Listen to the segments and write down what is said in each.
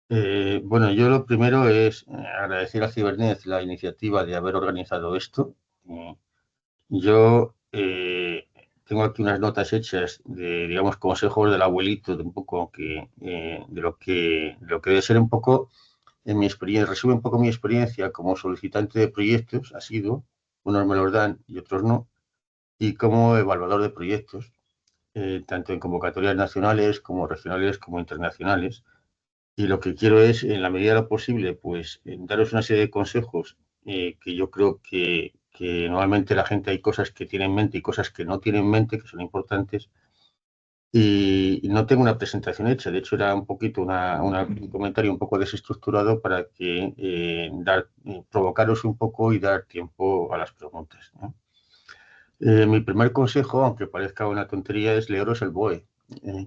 Bueno, yo lo primero es agradecer a Cibernet la iniciativa de haber organizado esto. Eh, yo tengo aquí unas notas hechas de, digamos, consejos del abuelito, de un poco que, de lo que debe ser un poco, en mi experiencia, resume un poco mi experiencia como solicitante de proyectos, ha sido, unos me los dan y otros no, y como evaluador de proyectos, tanto en convocatorias nacionales como regionales como internacionales. Y lo que quiero es, en la medida de lo posible, pues daros una serie de consejos que yo creo que normalmente la gente hay cosas que tiene en mente y cosas que no tiene en mente, que son importantes. Y no tengo una presentación hecha, de hecho era un poquito un comentario un poco desestructurado para que provocaros un poco y dar tiempo a las preguntas, ¿no? Mi primer consejo, aunque parezca una tontería, es leeros el BOE.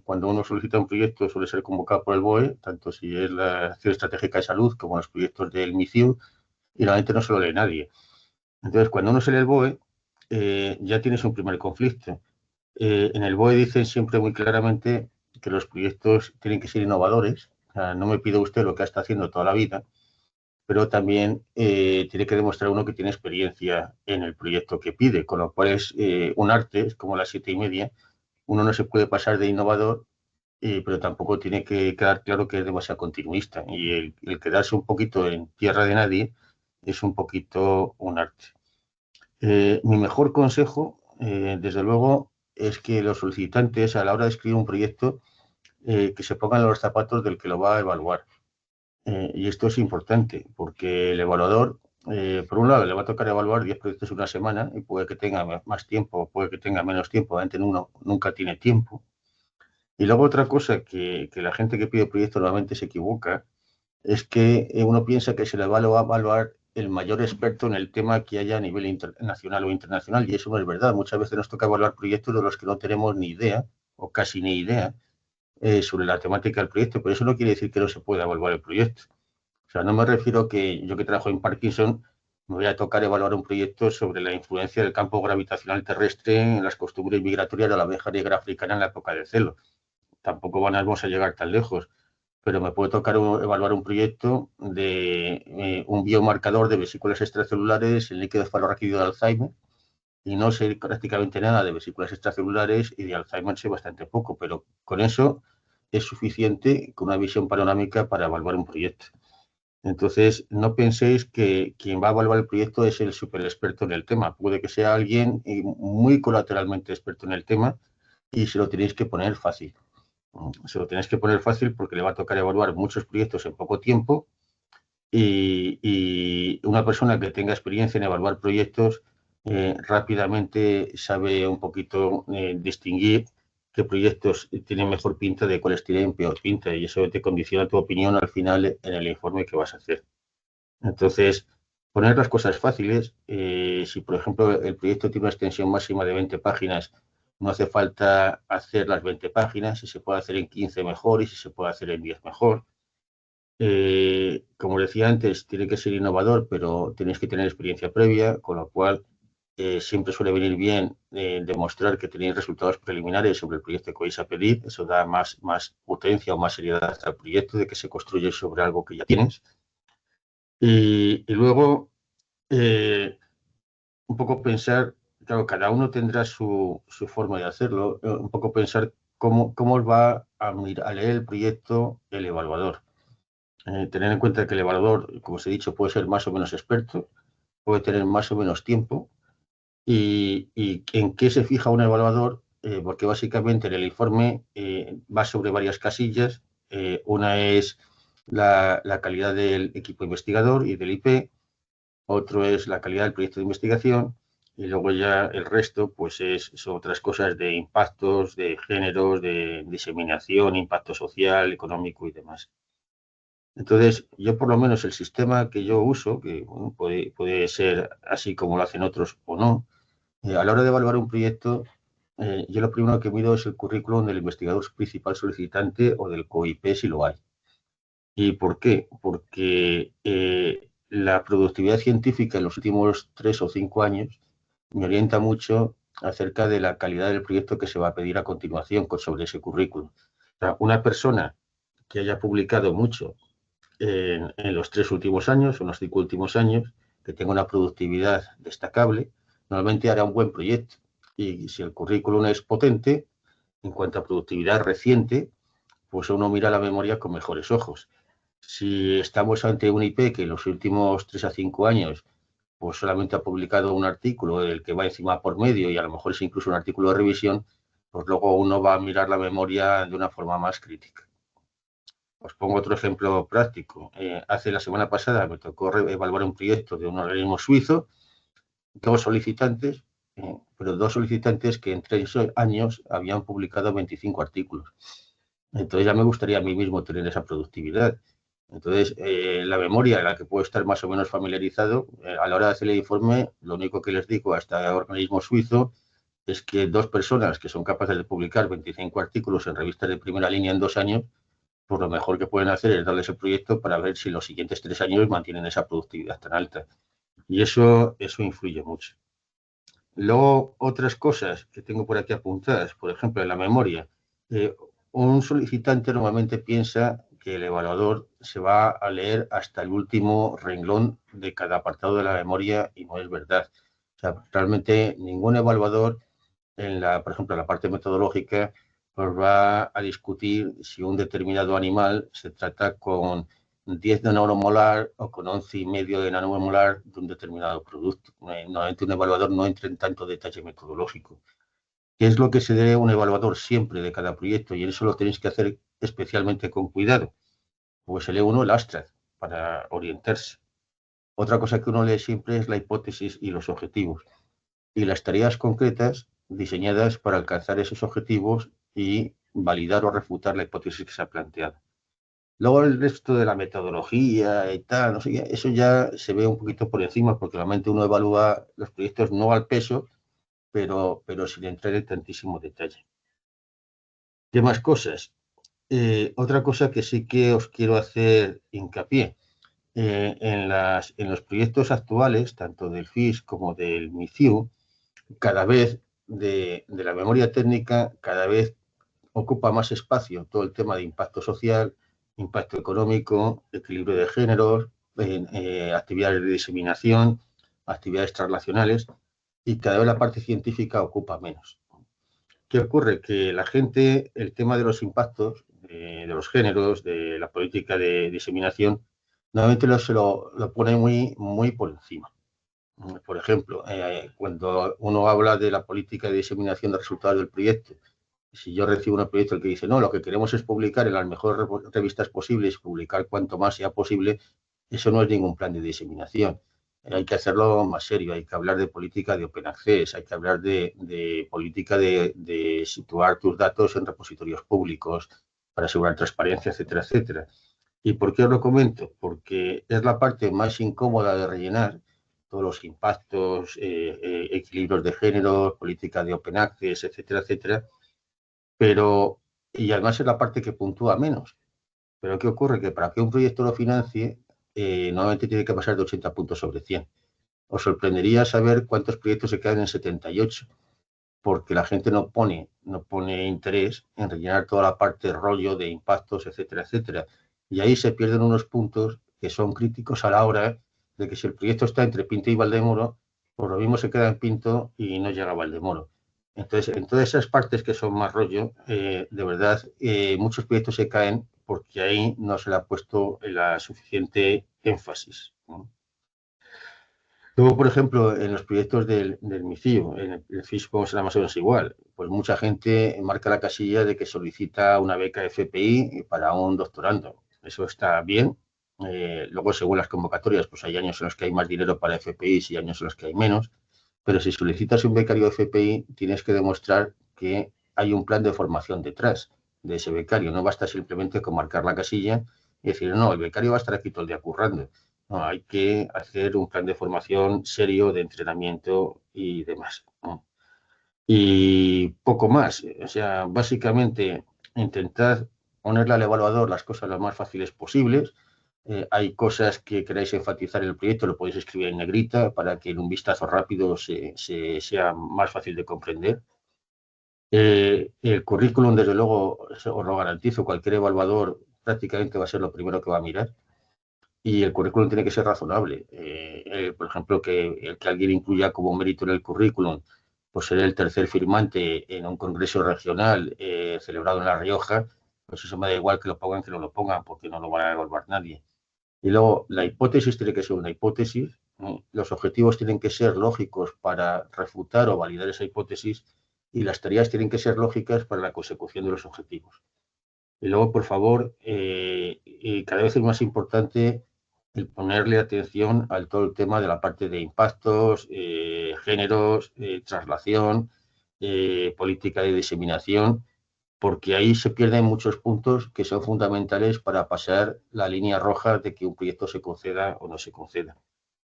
Cuando uno solicita un proyecto suele ser convocado por el BOE, tanto si es la Acción Estratégica de Salud como los proyectos del MICIU, y realmente no se lo lee nadie. Entonces, cuando uno se lee el BOE, ya tienes un primer conflicto. En el BOE dicen siempre muy claramente que los proyectos tienen que ser innovadores. O sea, no me pide usted lo que ha estado haciendo toda la vida, pero también tiene que demostrar uno que tiene experiencia en el proyecto que pide, con lo cual es un arte, es como las 7:30. Uno no se puede pasar de innovador, pero tampoco tiene que quedar claro que es demasiado continuista. Y el quedarse un poquito en tierra de nadie es un poquito un arte. Mi mejor consejo, desde luego, es que los solicitantes a la hora de escribir un proyecto, que se pongan los zapatos del que lo va a evaluar. Y esto es importante porque el evaluador, por un lado, le va a tocar evaluar 10 proyectos en una semana y puede que tenga más tiempo, puede que tenga menos tiempo, obviamente uno nunca tiene tiempo. Y luego otra cosa que la gente que pide proyectos normalmente se equivoca es que uno piensa que se le va a evaluar el mayor experto en el tema que haya a nivel nacional o internacional, y eso no es verdad. Muchas veces nos toca evaluar proyectos de los que no tenemos ni idea, o casi ni idea, sobre la temática del proyecto, pero eso no quiere decir que no se pueda evaluar el proyecto. O sea, no me refiero que yo que trabajo en Parkinson me voy a tocar evaluar un proyecto sobre la influencia del campo gravitacional terrestre en las costumbres migratorias de la abeja negra africana en la época del celo. Tampoco vamos a llegar tan lejos, pero me puede tocar evaluar un proyecto de un biomarcador de vesículas extracelulares en líquido cefalorraquídeo de Alzheimer, y no sé prácticamente nada de vesículas extracelulares, y de Alzheimer sé bastante poco, pero con eso es suficiente con una visión panorámica para evaluar un proyecto. Entonces, no penséis que quien va a evaluar el proyecto es el super experto en el tema. Puede que sea alguien muy colateralmente experto en el tema, y se lo tenéis que poner fácil. Se lo tenéis que poner fácil porque le va a tocar evaluar muchos proyectos en poco tiempo, y una persona que tenga experiencia en evaluar proyectos rápidamente sabe un poquito distinguir qué proyectos tienen mejor pinta de cuáles tienen peor pinta, y eso te condiciona tu opinión al final en el informe que vas a hacer. Entonces, poner las cosas fáciles, si por ejemplo el proyecto tiene una extensión máxima de 20 páginas, no hace falta hacer las 20 páginas, si se puede hacer en 15 mejor, y si se puede hacer en 10 mejor. Como decía antes, tiene que ser innovador, pero tenéis que tener experiencia previa, con lo cual siempre suele venir bien demostrar que tenéis resultados preliminares sobre el proyecto que vais a pedir. Eso da más potencia o más seriedad al proyecto, de que se construye sobre algo que ya tienes. Y luego, eh, un poco pensar, claro, cada uno tendrá su forma de hacerlo, un poco pensar cómo va a leer el proyecto el evaluador. Tener en cuenta que el evaluador, como os he dicho, puede ser más o menos experto, puede tener más o menos tiempo, y en qué se fija un evaluador, porque básicamente en el informe va sobre varias casillas. Una es la calidad del equipo investigador y del IP, otro es la calidad del proyecto de investigación, y luego ya el resto pues son otras cosas de impactos, de géneros, de diseminación, impacto social, económico y demás. Entonces, yo por lo menos el sistema que yo uso, que bueno, puede ser así como lo hacen otros o no, a la hora de evaluar un proyecto, yo lo primero que mido es el currículum del investigador principal solicitante o del COIP si lo hay. ¿Y por qué? Porque la productividad científica en los últimos 3 o 5 años me orienta mucho acerca de la calidad del proyecto que se va a pedir a continuación sobre ese currículum. O sea, una persona que haya publicado mucho en los 3 últimos años, o en los 5 últimos años, que tenga una productividad destacable, normalmente hará un buen proyecto. Y si el currículum es potente, en cuanto a productividad reciente, pues uno mira la memoria con mejores ojos. Si estamos ante un IP que en los últimos 3 a 5 años pues solamente ha publicado un artículo del que va encima por medio y a lo mejor es incluso un artículo de revisión, pues luego uno va a mirar la memoria de una forma más crítica. Os pongo otro ejemplo práctico. Hace la semana pasada me tocó evaluar un proyecto de un organismo suizo, dos solicitantes, pero dos solicitantes que en 3 años habían publicado 25 artículos. Entonces ya me gustaría a mí mismo tener esa productividad. Entonces, la memoria en la que puedo estar más o menos familiarizado, a la hora de hacer el informe, lo único que les digo a este organismo suizo es que dos personas que son capaces de publicar 25 artículos en revistas de primera línea en 2 años, pues lo mejor que pueden hacer es darles el proyecto para ver si los siguientes 3 años mantienen esa productividad tan alta. Y eso influye mucho. Luego, otras cosas que tengo por aquí apuntadas, por ejemplo, en la memoria. Un solicitante normalmente piensa que el evaluador se va a leer hasta el último renglón de cada apartado de la memoria y no es verdad. O sea, realmente ningún evaluador, por ejemplo, en la parte metodológica, pues va a discutir si un determinado animal se trata con 10 de nanomolar o con 11,5 de nanomolar de un determinado producto. Normalmente un evaluador no entra en tanto detalle metodológico. ¿Qué es lo que se debe a un evaluador siempre de cada proyecto? Y eso lo tenéis que hacer especialmente con cuidado. Pues se lee uno el abstract para orientarse. Otra cosa que uno lee siempre es la hipótesis y los objetivos. Y las tareas concretas diseñadas para alcanzar esos objetivos y validar o refutar la hipótesis que se ha planteado. Luego el resto de la metodología y tal, no sé, eso ya se ve un poquito por encima porque realmente uno evalúa los proyectos no al peso, pero sin entrar en tantísimo detalle. ¿Qué más cosas? Otra cosa que sí que os quiero hacer hincapié. En los proyectos actuales, tanto del FIS como del MICIU, cada vez de la memoria técnica, cada vez ocupa más espacio todo el tema de impacto social, impacto económico, equilibrio de géneros, actividades de diseminación, actividades translacionales, y cada vez la parte científica ocupa menos. ¿Qué ocurre? Que la gente, el tema de los impactos, de los géneros, de la política de diseminación, normalmente se lo pone muy, muy por encima. Por ejemplo, cuando uno habla de la política de diseminación de resultados del proyecto, si yo recibo un proyecto que dice, no, lo que queremos es publicar en las mejores revistas posibles, publicar cuanto más sea posible, eso no es ningún plan de diseminación. Hay que hacerlo más serio, hay que hablar de política de open access, hay que hablar de política de situar tus datos en repositorios públicos para asegurar transparencia, etcétera, etcétera. ¿Y por qué os lo comento? Porque es la parte más incómoda de rellenar, todos los impactos, equilibrios de género, política de open access, etcétera, etcétera, pero, y además es la parte que puntúa menos. Pero ¿qué ocurre? Que para que un proyecto lo financie, normalmente tiene que pasar de 80 puntos sobre 100. Os sorprendería saber cuántos proyectos se quedan en 78, porque la gente no pone interés en rellenar toda la parte rollo de impactos, etcétera, etcétera. Y ahí se pierden unos puntos que son críticos a la hora de que si el proyecto está entre Pinto y Valdemoro, pues lo mismo se queda en Pinto y no llega a Valdemoro. Entonces, en todas esas partes que son más rollo, de verdad, muchos proyectos se caen porque ahí no se le ha puesto la suficiente énfasis, ¿no? Luego, por ejemplo, en los proyectos del MICIO, en el FISPO será más o menos igual. Pues mucha gente marca la casilla de que solicita una beca FPI para un doctorando. Eso está bien. Luego, según las convocatorias, pues hay años en los que hay más dinero para FPI y años en los que hay menos. Pero si solicitas un becario FPI, tienes que demostrar que hay un plan de formación detrás de ese becario. No basta simplemente con marcar la casilla y decir, no, el becario va a estar aquí todo el día currando. No, hay que hacer un plan de formación serio, de entrenamiento y demás, ¿no? Y poco más. O sea, básicamente intentad ponerle al evaluador las cosas lo más fáciles posibles. Hay cosas que queráis enfatizar en el proyecto, lo podéis escribir en negrita para que en un vistazo rápido sea más fácil de comprender. El currículum, desde luego, os lo garantizo, cualquier evaluador prácticamente va a ser lo primero que va a mirar. y el currículum tiene que ser razonable. Por ejemplo, que el que alguien incluya como mérito en el currículum, pues ser el tercer firmante en un congreso regional celebrado en La Rioja, pues eso me da igual que lo pongan que no lo pongan, porque no lo van a evaluar nadie. Y luego, la hipótesis tiene que ser una hipótesis, ¿no? Los objetivos tienen que ser lógicos para refutar o validar esa hipótesis, y las tareas tienen que ser lógicas para la consecución de los objetivos. Y luego, por favor, y cada vez es más importante el ponerle atención al todo el tema de la parte de impactos, géneros, traslación, política de diseminación, porque ahí se pierden muchos puntos que son fundamentales para pasar la línea roja de que un proyecto se conceda o no se conceda.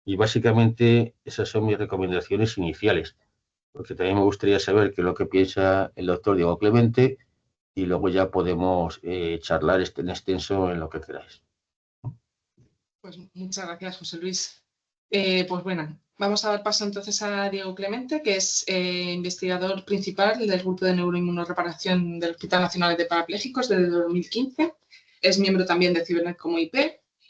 Y básicamente esas son mis recomendaciones iniciales, porque también me gustaría saber qué es lo que piensa el doctor Diego Clemente, y luego ya podemos charlar en extenso en lo que queráis. Pues muchas gracias, José Luis. Pues bueno, vamos a dar paso entonces a Diego Clemente, que es investigador principal del Grupo de Neuroinmunorreparación del Hospital Nacional de Parapléjicos desde 2015. Es miembro también de Cibernet como IP.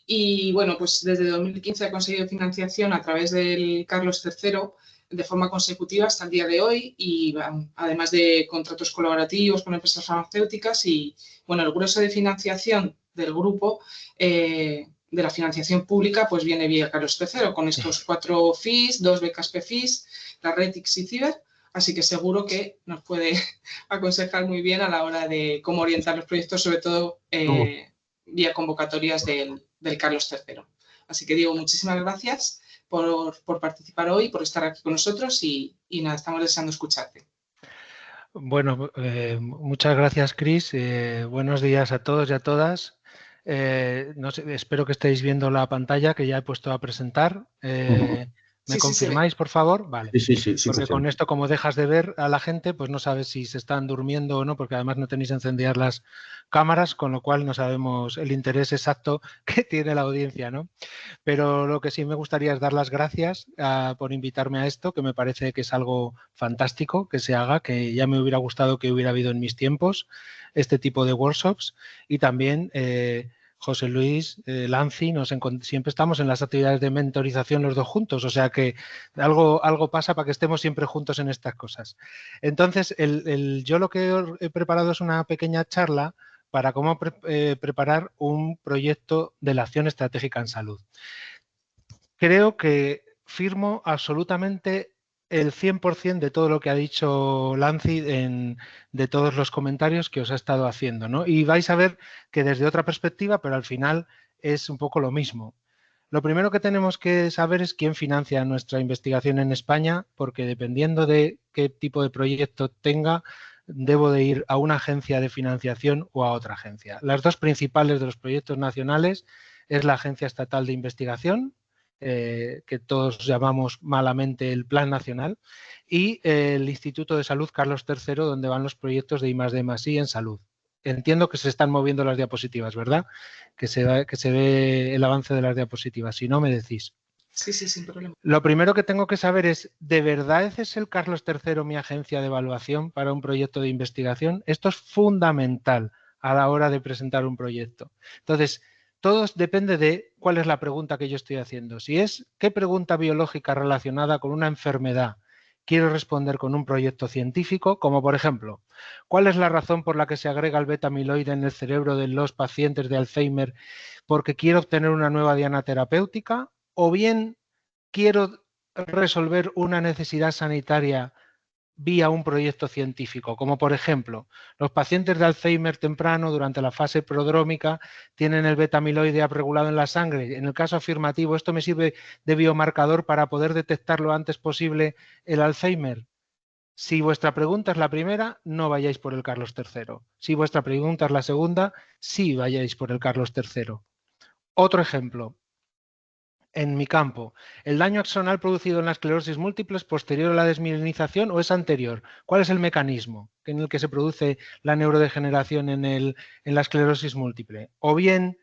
Y bueno, pues desde 2015 ha conseguido financiación a través del Carlos III de forma consecutiva hasta el día de hoy, y además de contratos colaborativos con empresas farmacéuticas. Y bueno, el grueso de financiación del grupo, de la financiación pública, pues viene vía Carlos III, con estos 4 FIS, 2 becas PFIS, la red y Ciber. Así que seguro que nos puede aconsejar muy bien a la hora de cómo orientar los proyectos, sobre todo vía convocatorias del Carlos III. Así que Diego, muchísimas gracias por participar hoy, por estar aquí con nosotros, y nada, estamos deseando escucharte. Bueno, muchas gracias, Cris. Buenos días a todos y a todas. No sé, espero que estéis viendo la pantalla que ya he puesto a presentar. ¿Me confirmáis, por favor? Vale. Sí, Porque con esto, como dejas de ver a la gente, pues no sabes si se están durmiendo o no, porque además no tenéis encendidas las cámaras, con lo cual no sabemos el interés exacto que tiene la audiencia, ¿no? Pero lo que sí me gustaría es dar las gracias por invitarme a esto, que me parece que es algo fantástico que se haga, que ya me hubiera gustado que hubiera habido en mis tiempos este tipo de workshops. Y también José Luis, Lanzi, siempre estamos en las actividades de mentorización los dos juntos, o sea que algo pasa para que estemos siempre juntos en estas cosas. Entonces, yo lo que he preparado es una pequeña charla para cómo preparar un proyecto de la acción estratégica en salud. Creo que firmo absolutamente el 100% de todo lo que ha dicho Lanzi de todos los comentarios que os ha estado haciendo, ¿no? Y vais a ver que desde otra perspectiva, pero al final es un poco lo mismo. Lo primero que tenemos que saber es quién financia nuestra investigación en España, porque dependiendo de qué tipo de proyecto tenga, debo de ir a una agencia de financiación o a otra agencia. Las dos principales de los proyectos nacionales es la Agencia Estatal de Investigación, que todos llamamos malamente el Plan Nacional, y el Instituto de Salud Carlos III, donde van los proyectos de I+D+I en salud. Entiendo que se están moviendo las diapositivas, ¿verdad? Que se ve el avance de las diapositivas. Si no, me decís. Sí, sin problema. Lo primero que tengo que saber es, ¿de verdad es el Carlos III mi agencia de evaluación para un proyecto de investigación? Esto es fundamental a la hora de presentar un proyecto. Entonces, todo depende de cuál es la pregunta que yo estoy haciendo. Si es qué pregunta biológica relacionada con una enfermedad quiero responder con un proyecto científico, como por ejemplo, ¿cuál es la razón por la que se agrega el beta-amiloide en el cerebro de los pacientes de Alzheimer? ¿Porque quiero obtener una nueva diana terapéutica? ¿O bien quiero resolver una necesidad sanitaria vía un proyecto científico? Como por ejemplo, los pacientes de Alzheimer temprano durante la fase prodrómica tienen el beta-amiloide upregulado en la sangre. En el caso afirmativo, ¿esto me sirve de biomarcador para poder detectar lo antes posible el Alzheimer? Si vuestra pregunta es la primera, no vayáis por el Carlos III. Si vuestra pregunta es la segunda, sí vayáis por el Carlos III. Otro ejemplo. En mi campo, ¿el daño axonal producido en la esclerosis múltiple es posterior a la desmielinización o es anterior? ¿Cuál es el mecanismo en el que se produce la neurodegeneración en la esclerosis múltiple? O bien,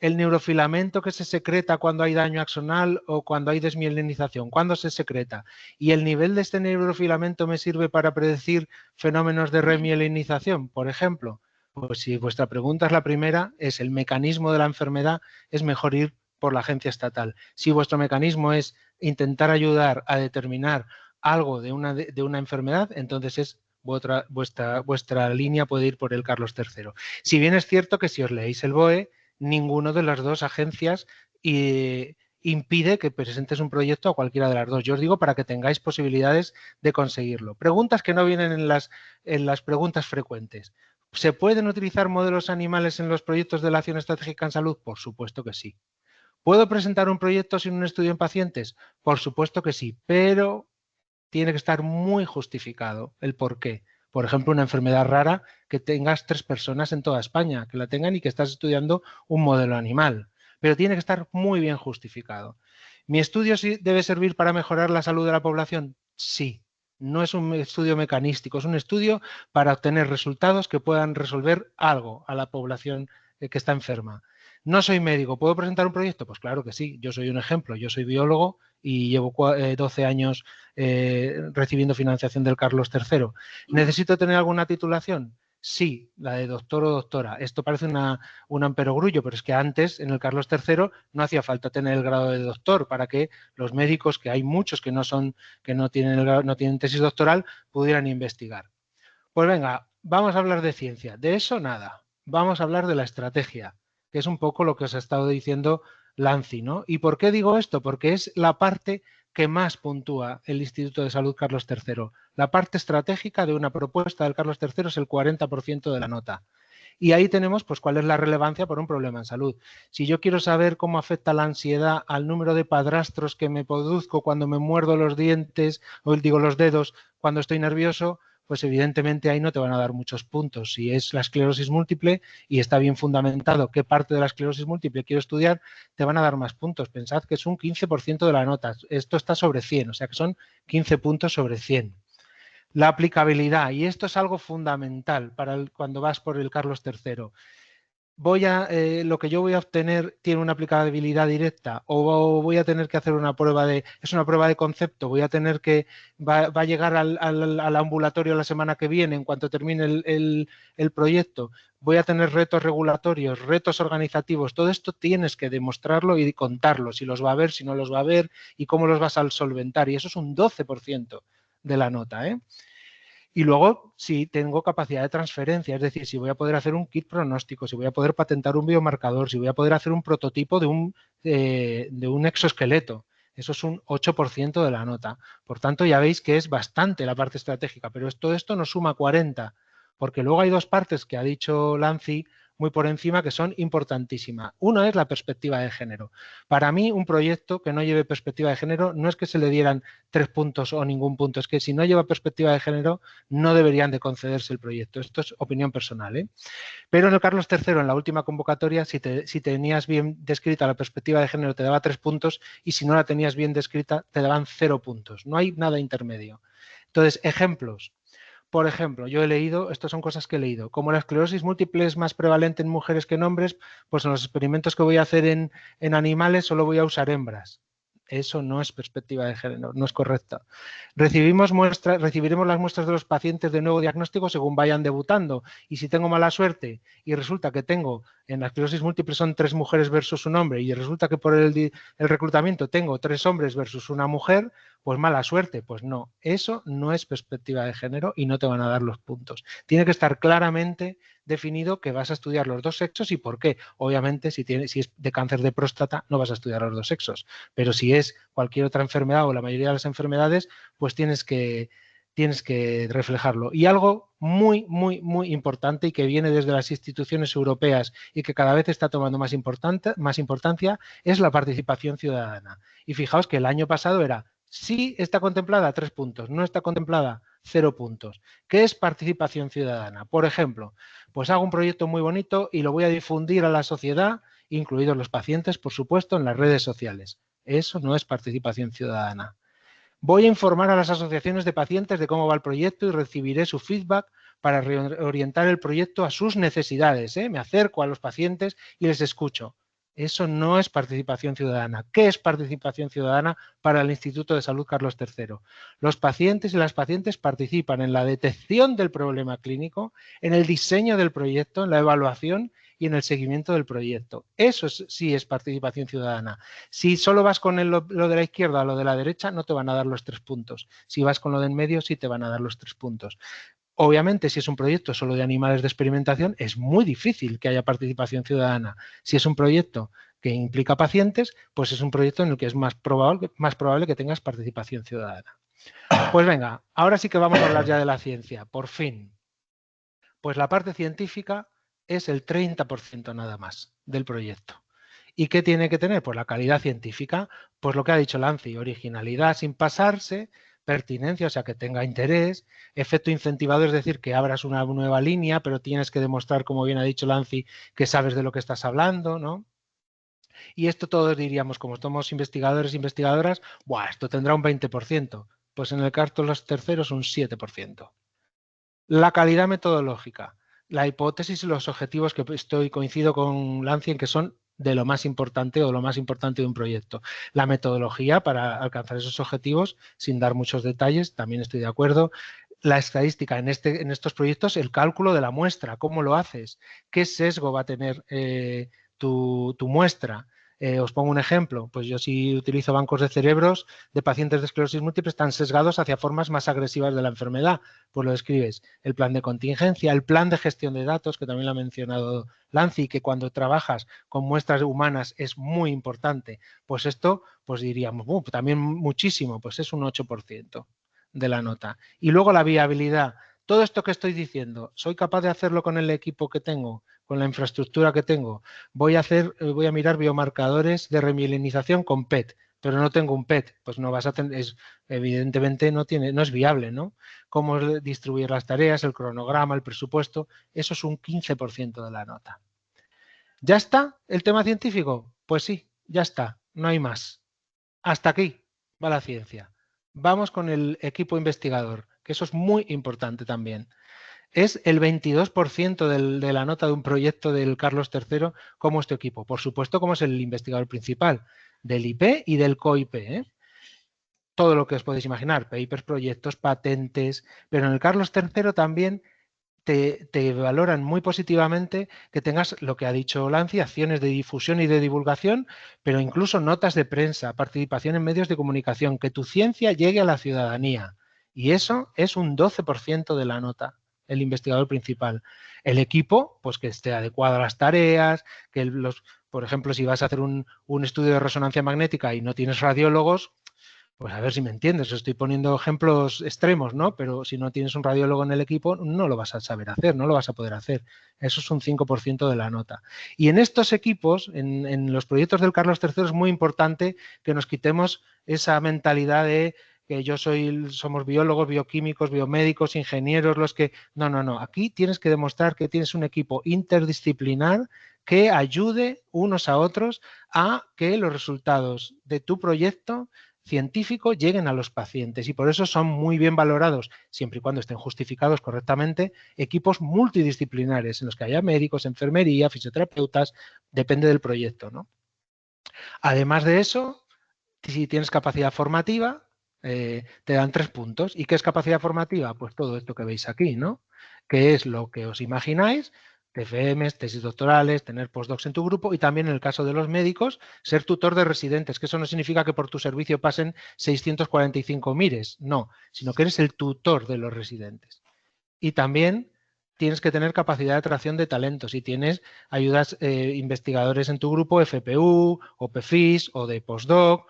el neurofilamento que se secreta cuando hay daño axonal o cuando hay desmielinización, ¿cuándo se secreta? ¿Y el nivel de este neurofilamento me sirve para predecir fenómenos de remielinización, por ejemplo? Pues si vuestra pregunta es la primera, es el mecanismo de la enfermedad, es mejor ir por la agencia estatal. Si vuestro mecanismo es intentar ayudar a determinar algo de una enfermedad, entonces vuestra línea puede ir por el Carlos III. Si bien es cierto que si os leéis el BOE, ninguno de las dos agencias impide que presentes un proyecto a cualquiera de las dos. Yo os digo para que tengáis posibilidades de conseguirlo. Preguntas que no vienen en las preguntas frecuentes. ¿Se pueden utilizar modelos animales en los proyectos de la acción estratégica en salud? Por supuesto que sí. ¿Puedo presentar un proyecto sin un estudio en pacientes? Por supuesto que sí, pero tiene que estar muy justificado el por qué. Por ejemplo, una enfermedad rara que tengas 3 personas en toda España que la tengan y que estás estudiando un modelo animal. Pero tiene que estar muy bien justificado. ¿Mi estudio sí debe servir para mejorar la salud de la población? Sí. No es un estudio mecanístico, es un estudio para obtener resultados que puedan resolver algo a la población que está enferma. No soy médico, ¿puedo presentar un proyecto? Pues claro que sí, yo soy un ejemplo, yo soy biólogo y llevo 12 años recibiendo financiación del Carlos III. ¿Necesito tener alguna titulación? Sí, la de doctor o doctora. Esto parece un amperogrullo, pero es que antes, en el Carlos III, no hacía falta tener el grado de doctor para que los médicos, que hay muchos que no tienen tesis doctoral, pudieran investigar. Pues venga, vamos a hablar de ciencia. De eso nada. Vamos a hablar de la estrategia, que es un poco lo que os ha estado diciendo Lanzi, ¿no? ¿Y por qué digo esto? Porque es la parte que más puntúa el Instituto de Salud Carlos III. La parte estratégica de una propuesta del Carlos III es el 40% de la nota. Y ahí tenemos pues cuál es la relevancia por un problema en salud. Si yo quiero saber cómo afecta la ansiedad al número de padrastros que me produzco cuando me muerdo los dientes, o digo los dedos, cuando estoy nervioso, pues evidentemente ahí no te van a dar muchos puntos. Si es la esclerosis múltiple y está bien fundamentado qué parte de la esclerosis múltiple quiero estudiar, te van a dar más puntos. Pensad que es un 15% de la nota. Esto está sobre 100, o sea que son 15 puntos sobre 100. La aplicabilidad, y esto es algo fundamental para cuando vas por el Carlos III. Lo que yo voy a obtener tiene una aplicabilidad directa o voy a tener que hacer una prueba es una prueba de concepto, voy a tener que, va a llegar al ambulatorio la semana que viene en cuanto termine el proyecto, voy a tener retos regulatorios, retos organizativos, todo esto tienes que demostrarlo y contarlo, si los va a ver, si no los va a ver y cómo los vas a solventar, y eso es un 12% de la nota, ¿eh? Y luego, si tengo capacidad de transferencia, es decir, si voy a poder hacer un kit pronóstico, si voy a poder patentar un biomarcador, si voy a poder hacer un prototipo de un exoesqueleto. Eso es un 8% de la nota. Por tanto, ya veis que es bastante la parte estratégica, pero todo esto nos suma 40, porque luego hay dos partes que ha dicho Lanzi muy por encima que son importantísimas. Una es la perspectiva de género. Para mí, un proyecto que no lleve perspectiva de género no es que se le dieran 3 puntos o ningún punto, es que si no lleva perspectiva de género no deberían de concederse el proyecto. Esto es opinión personal, ¿eh? Pero en el Carlos III, en la última convocatoria, si tenías bien descrita la perspectiva de género te daba 3 puntos y si no la tenías bien descrita te daban 0 puntos. No hay nada intermedio. Entonces, ejemplos. Por ejemplo, yo he leído, estas son cosas que he leído, como la esclerosis múltiple es más prevalente en mujeres que en hombres, pues en los experimentos que voy a hacer en animales solo voy a usar hembras. Eso no es perspectiva de género, no es correcta. Recibiremos las muestras de los pacientes de nuevo diagnóstico según vayan debutando. Y si tengo mala suerte y resulta que tengo, en la esclerosis múltiple son 3 mujeres versus un hombre, y resulta que por el reclutamiento tengo 3 hombres versus una mujer, pues mala suerte. Pues no, eso no es perspectiva de género y no te van a dar los puntos. Tiene que estar claramente definido que vas a estudiar los dos sexos y por qué. Obviamente, si es de cáncer de próstata, no vas a estudiar los dos sexos. Pero si es cualquier otra enfermedad o la mayoría de las enfermedades, pues tienes que reflejarlo. Y algo muy, muy, muy importante y que viene desde las instituciones europeas y que cada vez está tomando más importancia es la participación ciudadana. Y fijaos que el año pasado era, sí está contemplada 3 puntos, no está contemplada 0 puntos. ¿Qué es participación ciudadana? Por ejemplo, pues hago un proyecto muy bonito y lo voy a difundir a la sociedad, incluidos los pacientes, por supuesto, en las redes sociales. Eso no es participación ciudadana. Voy a informar a las asociaciones de pacientes de cómo va el proyecto y recibiré su feedback para reorientar el proyecto a sus necesidades. Me acerco a los pacientes y les escucho. Eso no es participación ciudadana. ¿Qué es participación ciudadana para el Instituto de Salud Carlos III? Los pacientes y las pacientes participan en la detección del problema clínico, en el diseño del proyecto, en la evaluación y en el seguimiento del proyecto. Eso sí es participación ciudadana. Si solo vas con lo de la izquierda o lo de la derecha, no te van a dar los 3 puntos. Si vas con lo del medio, sí te van a dar los 3 puntos. Obviamente, si es un proyecto solo de animales de experimentación, es muy difícil que haya participación ciudadana. Si es un proyecto que implica pacientes, pues es un proyecto en el que es más probable que tengas participación ciudadana. Pues venga, ahora sí que vamos a hablar ya de la ciencia, por fin. Pues la parte científica es el 30% nada más del proyecto. ¿Y qué tiene que tener? Pues la calidad científica, pues lo que ha dicho Lancy, originalidad sin pasarse, pertinencia, o sea, que tenga interés, efecto incentivador, es decir, que abras una nueva línea, pero tienes que demostrar, como bien ha dicho Lancy, que sabes de lo que estás hablando, ¿no? Y esto todos diríamos, como somos investigadores e investigadoras, ¡buah, esto tendrá un 20%! Pues en el caso de los terceros un 7%. La calidad metodológica, la hipótesis y los objetivos que coincido con Lancy en que son de lo más importante o lo más importante de un proyecto. La metodología para alcanzar esos objetivos, sin dar muchos detalles, también estoy de acuerdo. La estadística en estos proyectos, el cálculo de la muestra, cómo lo haces, qué sesgo va a tener tu muestra. Os pongo un ejemplo, pues yo sí utilizo bancos de cerebros de pacientes de esclerosis múltiple, están sesgados hacia formas más agresivas de la enfermedad, pues lo describes. El plan de contingencia, el plan de gestión de datos, que también lo ha mencionado Lancy, que cuando trabajas con muestras humanas es muy importante, pues esto, pues diríamos, también muchísimo, pues es un 8% de la nota. Y luego la viabilidad. Todo esto que estoy diciendo, ¿soy capaz de hacerlo con el equipo que tengo, con la infraestructura que tengo? Voy a mirar biomarcadores de remilenización con PET, pero no tengo un PET, pues no vas a tener, evidentemente no es viable, ¿no? Cómo distribuir las tareas, el cronograma, el presupuesto, eso es un 15% de la nota. ¿Ya está el tema científico? Pues sí, ya está, no hay más. Hasta aquí va la ciencia. Vamos con el equipo investigador, que eso es muy importante también. Es el 22% de la nota de un proyecto del Carlos III como este equipo. Por supuesto, como es el investigador principal del IP y del COIP. Todo lo que os podéis imaginar, papers, proyectos, patentes, pero en el Carlos III también te valoran muy positivamente que tengas lo que ha dicho Lancy, acciones de difusión y de divulgación, pero incluso notas de prensa, participación en medios de comunicación, que tu ciencia llegue a la ciudadanía. Y eso es un 12% de la nota, el investigador principal. El equipo, pues que esté adecuado a las tareas, que por ejemplo, si vas a hacer un estudio de resonancia magnética y no tienes radiólogos, pues a ver si me entiendes, estoy poniendo ejemplos extremos, ¿no? Pero si no tienes un radiólogo en el equipo, no lo vas a saber hacer, no lo vas a poder hacer. Eso es un 5% de la nota. Y en estos equipos, en los proyectos del Carlos III, es muy importante que nos quitemos esa mentalidad de que somos biólogos, bioquímicos, biomédicos, ingenieros, los que... No. Aquí tienes que demostrar que tienes un equipo interdisciplinar que ayude unos a otros a que los resultados de tu proyecto científico lleguen a los pacientes y por eso son muy bien valorados, siempre y cuando estén justificados correctamente, equipos multidisciplinares en los que haya médicos, enfermería, fisioterapeutas, depende del proyecto, ¿no? Además de eso, si tienes capacidad formativa, te dan 3 puntos. ¿Y qué es capacidad formativa? Pues todo esto que veis aquí, ¿no? Que es lo que os imagináis, TFMs, tesis doctorales, tener postdocs en tu grupo y también en el caso de los médicos, ser tutor de residentes, que eso no significa que por tu servicio pasen 645 MIRES, no, sino que eres el tutor de los residentes. Y también tienes que tener capacidad de atracción de talentos y tienes ayudas investigadores en tu grupo, FPU, o PFIS, o de postdoc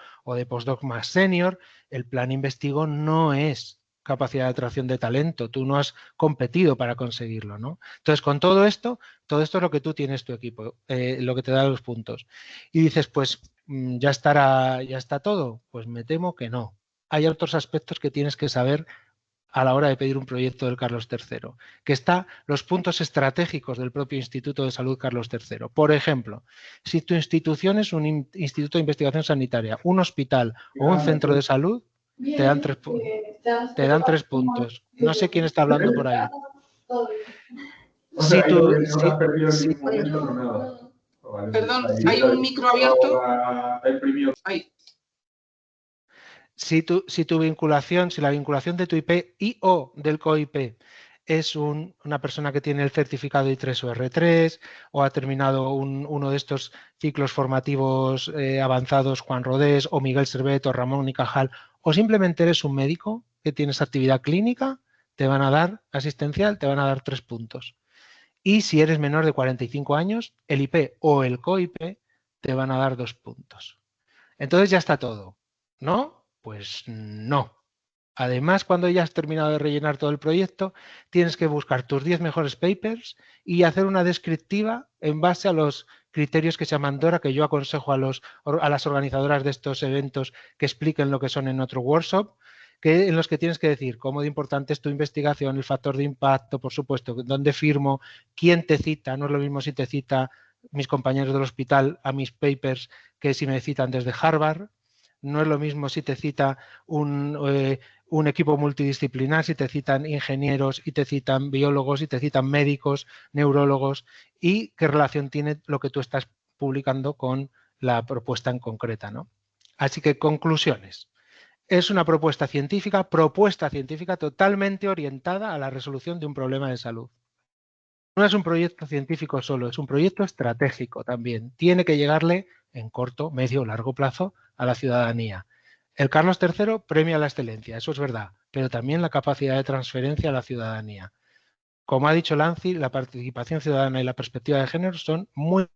más senior. El plan Investigo no es capacidad de atracción de talento, tú no has competido para conseguirlo, ¿no? Entonces, con todo esto es lo que tú tienes tu equipo, lo que te da los puntos. Y dices, pues, ¿ya está todo? Pues me temo que no. Hay otros aspectos que tienes que saber a la hora de pedir un proyecto del Carlos III, que está los puntos estratégicos del propio Instituto de Salud Carlos III. Por ejemplo, si tu institución es un instituto de investigación sanitaria, un hospital o un centro de salud, te dan 3 puntos. No sé quién está hablando por ahí. Perdón, hay un micro abierto. Ahí. Si la vinculación de tu IP y o del COIP es una persona que tiene el certificado I3 o R3 o ha terminado uno de estos ciclos formativos avanzados, Juan Rodés o Miguel Servet o Ramón y Cajal, o simplemente eres un médico que tienes actividad clínica, te van a dar asistencial, te van a dar 3 puntos. Y si eres menor de 45 años, el IP o el COIP te van a dar 2 puntos. Entonces ya está todo, ¿no? Pues no. Además, cuando ya has terminado de rellenar todo el proyecto, tienes que buscar tus 10 mejores papers y hacer una descriptiva en base a los criterios que se llaman DORA, que yo aconsejo a las organizadoras de estos eventos que expliquen lo que son en otro workshop, en los que tienes que decir cómo de importante es tu investigación, el factor de impacto, por supuesto, dónde firmo, quién te cita, no es lo mismo si te cita mis compañeros del hospital a mis papers que si me citan desde Harvard, no es lo mismo si te cita un equipo multidisciplinar, si te citan ingenieros y te citan biólogos y te citan médicos, neurólogos, y qué relación tiene lo que tú estás publicando con la propuesta en concreta, ¿no? Así que conclusiones. Es una propuesta científica totalmente orientada a la resolución de un problema de salud. No es un proyecto científico solo, es un proyecto estratégico también. Tiene que llegarle en corto, medio o largo plazo a la ciudadanía. El Carlos III premia la excelencia, eso es verdad, pero también la capacidad de transferencia a la ciudadanía. Como ha dicho Lanzi, la participación ciudadana y la perspectiva de género son muy...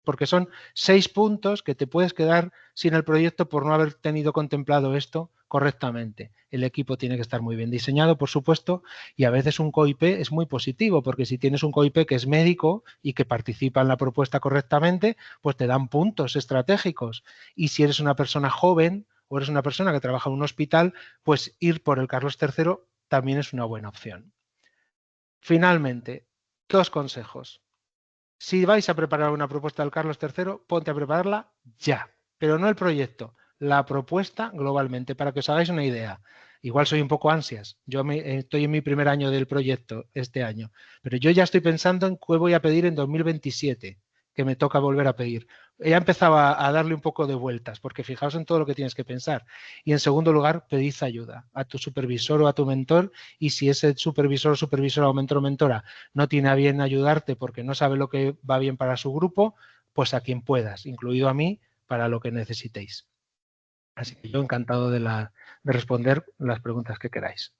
porque son 6 puntos que te puedes quedar sin el proyecto por no haber tenido contemplado esto correctamente. El equipo tiene que estar muy bien diseñado, por supuesto, y a veces un COIP es muy positivo, porque si tienes un COIP que es médico y que participa en la propuesta correctamente, pues te dan puntos estratégicos. Y si eres una persona joven o eres una persona que trabaja en un hospital, pues ir por el Carlos III también es una buena opción. Finalmente, 2 consejos. Si vais a preparar una propuesta del Carlos III, ponte a prepararla ya, pero no el proyecto, la propuesta globalmente, para que os hagáis una idea. Igual soy un poco ansias, yo estoy en mi primer año del proyecto este año, pero yo ya estoy pensando en qué voy a pedir en 2027, que me toca volver a pedir. Ya empezaba a darle un poco de vueltas, porque fijaos en todo lo que tienes que pensar. Y en segundo lugar, pedid ayuda a tu supervisor o a tu mentor, y si ese supervisor o supervisora o mentor o mentora no tiene a bien ayudarte porque no sabe lo que va bien para su grupo, pues a quien puedas, incluido a mí, para lo que necesitéis. Así que yo encantado de responder las preguntas que queráis.